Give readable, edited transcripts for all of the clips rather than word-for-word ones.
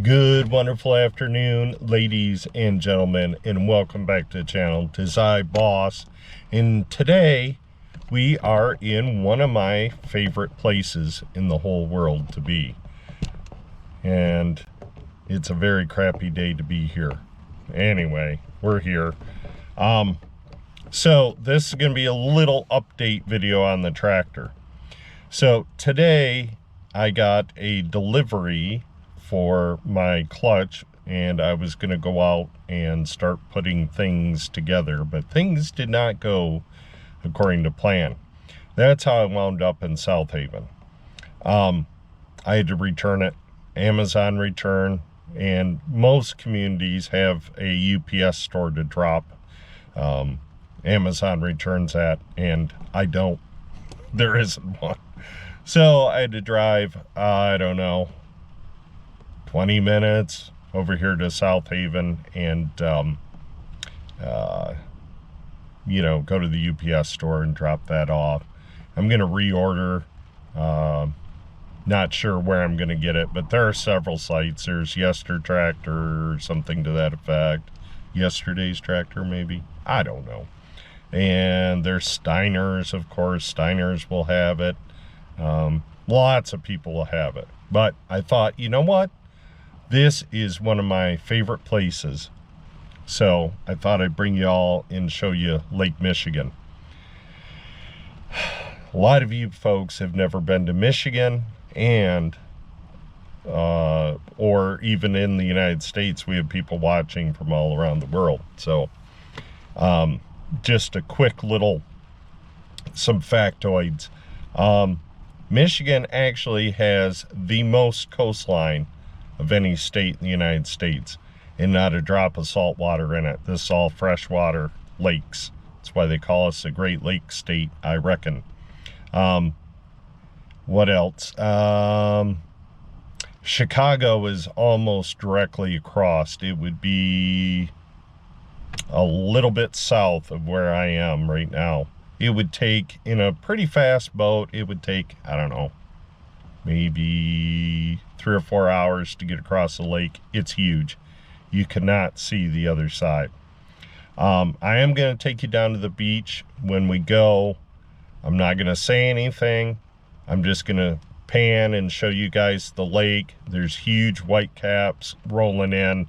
Good, wonderful afternoon, ladies and gentlemen, and welcome back to the channel. Tis I, Boss, and today we are in one of my favorite places in the whole world to be. And it's a very crappy day to be here. Anyway, we're here. So this is going to be a little update video on the tractor. So today I got a delivery for my clutch, and I was going to go out and start putting things together, but things did not go according to plan. That's how I wound up in South Haven. I had to return it, Amazon return, and most communities have a UPS store to drop Amazon returns at, and I don't. There isn't one. So I had to drive, I don't know, 20 minutes over here to South Haven and, go to the UPS store and drop that off. I'm going to reorder. Not sure where I'm going to get it, but there are several sites. There's Yester Tractor or something to that effect. Yesterday's Tractor, maybe. I don't know. And there's Steiner's, of course. Steiner's will have it. Lots of people will have it. But I thought, you know what? This is one of my favorite places. So I thought I'd bring you all and show you Lake Michigan. A lot of you folks have never been to Michigan, and or even in the United States, we have people watching from all around the world. So just a quick little, some factoids. Michigan actually has the most coastline of any state in the United States, and not a drop of salt water in it. This is all freshwater lakes. That's why they call us a Great Lake state, I reckon. What else? Chicago is almost directly across. It would be a little bit south of where I am right now. It would take, in a pretty fast boat, it would take, I don't know, maybe 3 or 4 hours to get across the lake. It's huge. You cannot see the other side. I am going to take you down to the beach when we go. I'm not going to say anything. I'm just going to pan and show you guys the lake. There's huge white caps rolling in.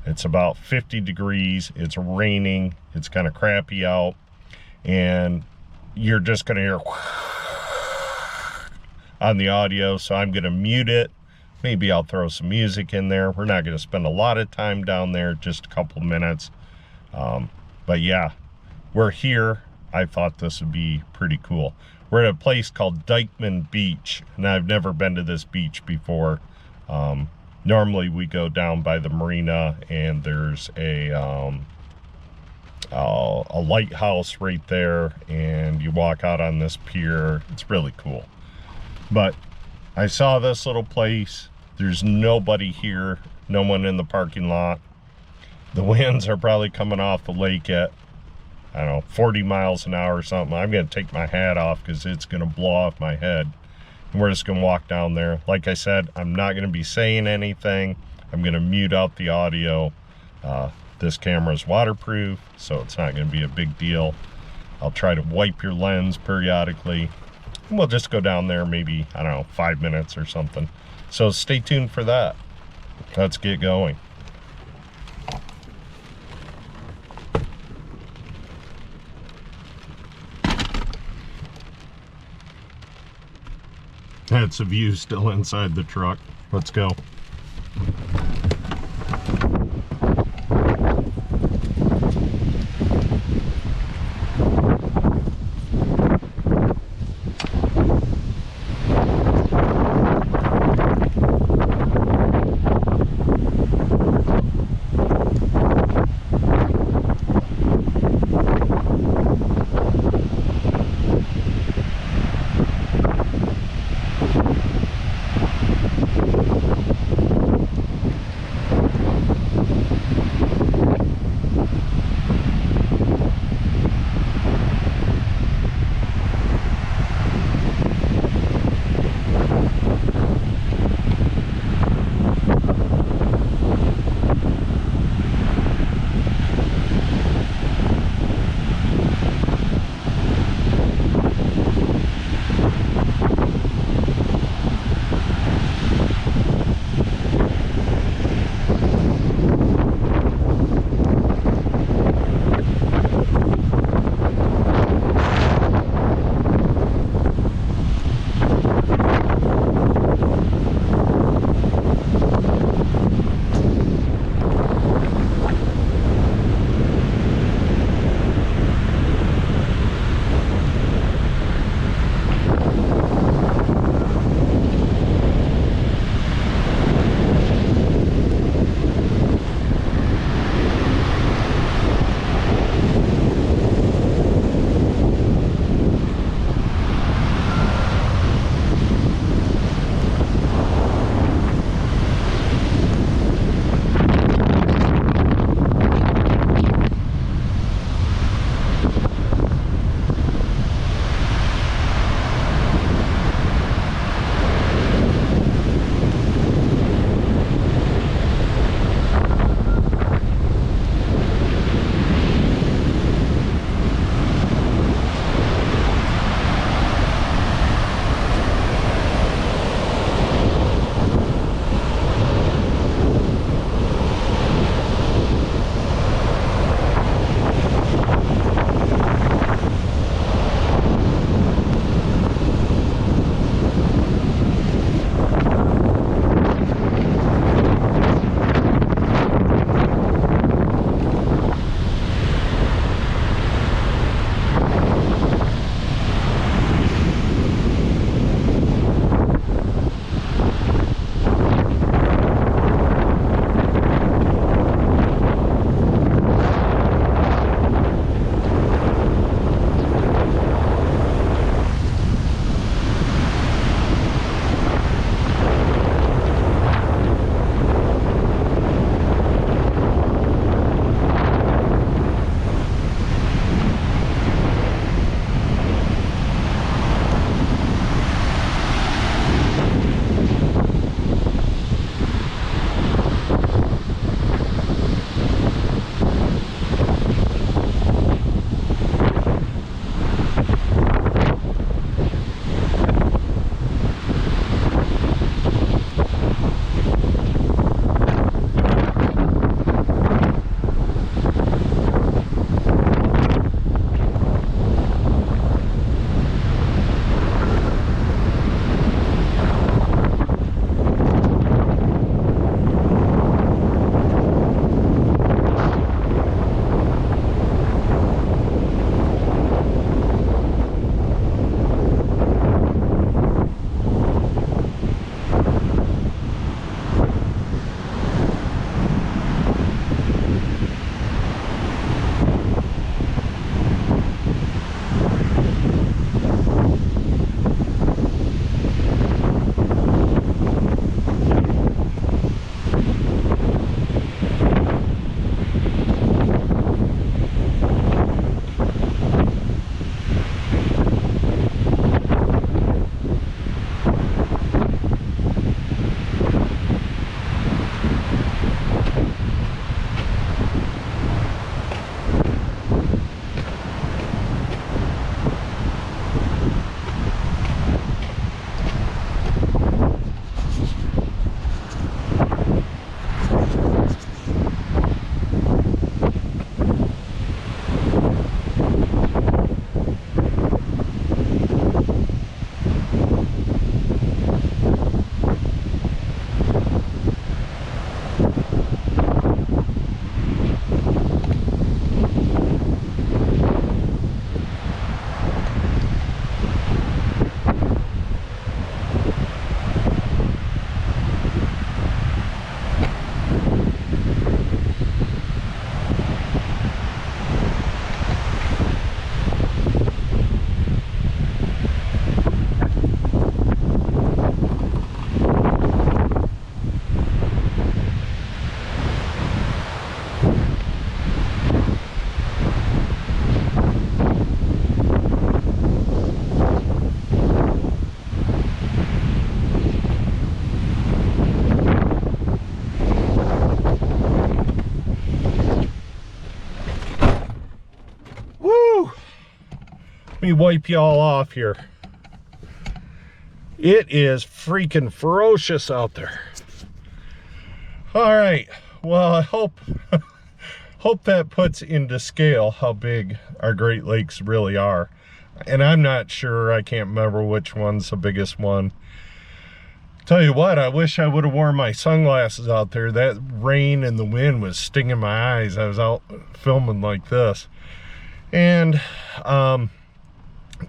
It's about 50 degrees. It's raining. It's kind of crappy out. And you're just going to hear on the audio, so I'm going to mute it. Maybe I'll throw some music in there. We're not going to spend a lot of time down there, just a couple minutes. But yeah, we're here. I thought this would be pretty cool. We're at a place called Dyckman Beach, and I've never been to this beach before. Normally we go down by the marina, and there's a lighthouse right there, and you walk out on this pier. It's really cool. But I saw this little place. There's nobody here, no one in the parking lot. The winds are probably coming off the lake at, I don't know, 40 miles an hour or something. I'm going to take my hat off because it's going to blow off my head. And we're just going to walk down there. Like I said, I'm not going to be saying anything. I'm going to mute out the audio. This camera is waterproof, so it's not going to be a big deal. I'll try to wipe your lens periodically. And we'll just go down there maybe, I don't know, 5 minutes or something. So stay tuned for that. Let's get going. That's a view still inside the truck. Let's go. me wipe y'all off here. It is freaking ferocious out there. All right, well, I hope that puts into scale how big our Great Lakes really are. And I'm not sure, I can't remember which one's the biggest one. Tell you what, I wish I would have worn my sunglasses out there. That rain and the wind was stinging my eyes. I was out filming like this. And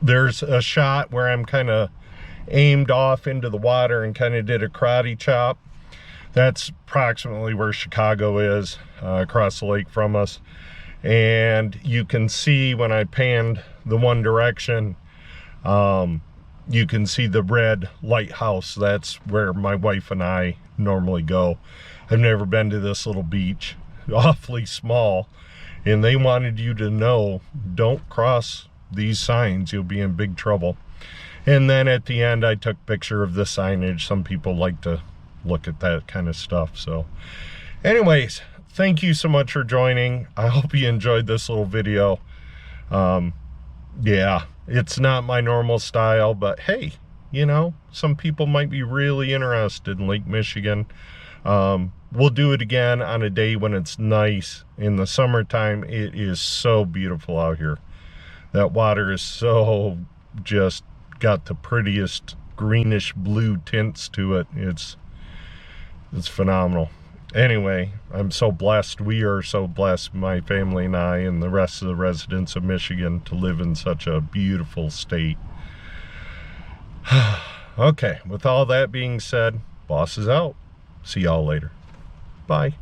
there's a shot where I'm kind of aimed off into the water and kind of did a karate chop. That's approximately where Chicago is, across the lake from us. And you can see when I panned the one direction, you can see the red lighthouse. That's where my wife and I normally go. I've never been to this little beach, awfully small, and they wanted you to know, don't cross these signs, you'll be in big trouble. And then at the end, I took a picture of the signage. Some people like to look at that kind of stuff. So anyways, thank you so much for joining. I hope you enjoyed this little video. Yeah, it's not my normal style, but hey, you know, some people might be really interested in Lake Michigan. We'll do it again on a day when it's nice. In the summertime, it is so beautiful out here. That water is so just got the prettiest greenish blue tints to it. It's phenomenal. Anyway, I'm so blessed. We are so blessed, my family and I and the rest of the residents of Michigan, to live in such a beautiful state. Okay, with all that being said, boss is out. See y'all later. Bye.